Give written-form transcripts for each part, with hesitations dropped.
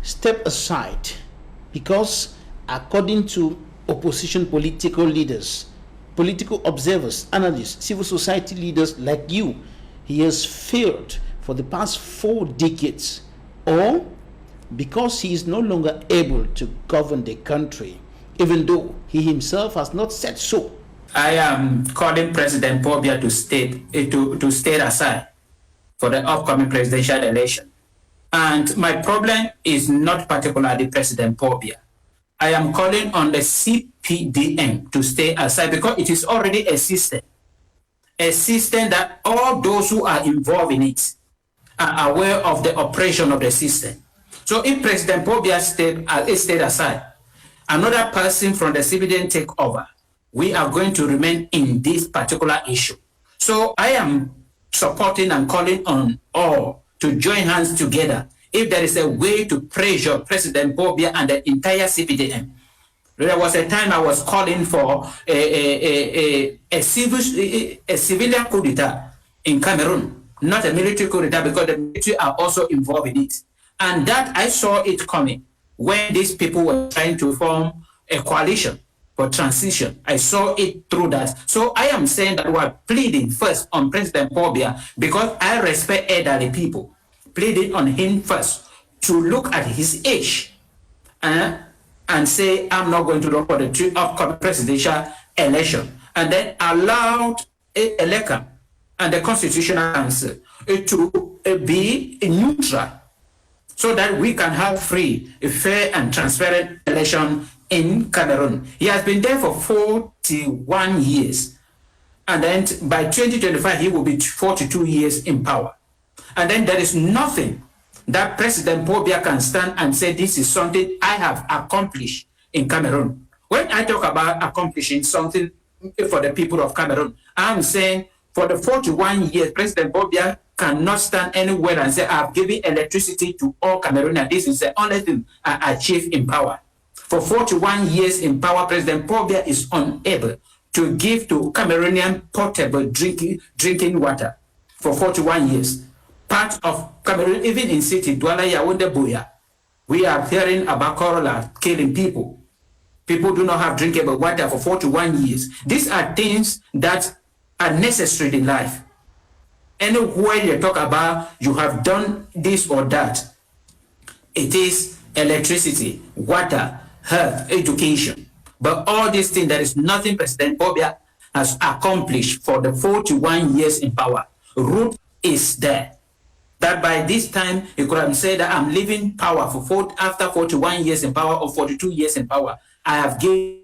step aside because, according to opposition political leaders, political observers, analysts, civil society leaders like you, he has failed for the past 4 decades, or because he is no longer able to govern the country, even though he himself has not said so? I am calling President Biya to stay aside for the upcoming presidential election. And my problem is not particularly President Biya. I am calling on the CPDM to stay aside because it is already a system that all those who are involved in it are aware of the operation of the system. So if President Biya stayed aside, another person from the CPDM take over, we are going to remain in this particular issue. So I am supporting and calling on all to join hands together if there is a way to pressure President Biya and the entire CPDM. There was a time I was calling for a civilian coup d'etat in Cameroon, not a military coup d'etat, because the military are also involved in it. And that I saw it coming when these people were trying to form a coalition for transition. I saw it through that. So I am saying that we are pleading first on President Biya because I respect elderly people. Pleading on him first to look at his age and say, I'm not going to run for the upcoming presidential election. And then allowed ELECA and the Constitutional Council to be neutral so that we can have free, fair, and transparent election in Cameroon. He has been there for 41 years. And then by 2025, he will be 42 years in power. And then there is nothing that President Biya can stand and say, this is something I have accomplished in Cameroon. When I talk about accomplishing something for the people of Cameroon, I'm saying for the 41 years, President Biya cannot stand anywhere and say, I've given electricity to all Cameroonians. This is the only thing I achieved in power. For 41 years in power, President Biya is unable to give to Cameroonian portable drinking water for 41 years. Part of Cameroon, even in city, Douala, Yaoundé, Biya, we are hearing about cholera killing people. People do not have drinkable water for 41 years. These are things that are necessary in life. Anywhere you talk about, you have done this or that. It is electricity, water, health, education. But all these things, there is nothing President Biya has accomplished for the 41 years in power. Root is there. That by this time, you could have said that I'm leaving power after 41 years in power or 42 years in power. I have given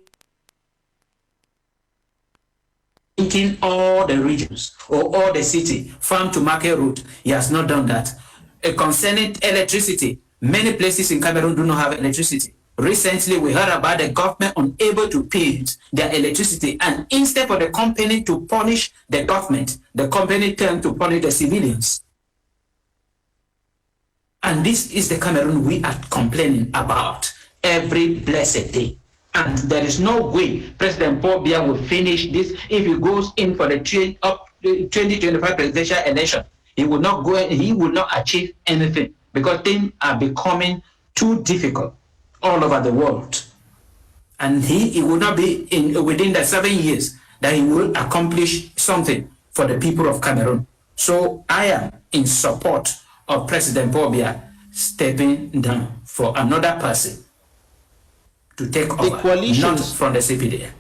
all the regions or all the city, farm to market route. He has not done that. Concerning electricity, many places in Cameroon do not have electricity. Recently, we heard about the government unable to pay their electricity, and instead of the company to punish the government, the company turned to punish the civilians. And this is the Cameroon we are complaining about every blessed day. And there is no way President Biya will finish this if he goes in for the 2025 presidential election. He will not go. He will not achieve anything because things are becoming too difficult all over the world. And he will not be within the 7 years that he will accomplish something for the people of Cameroon. So I am in support of President Biya stepping down for another person to take over, not from the CPDM.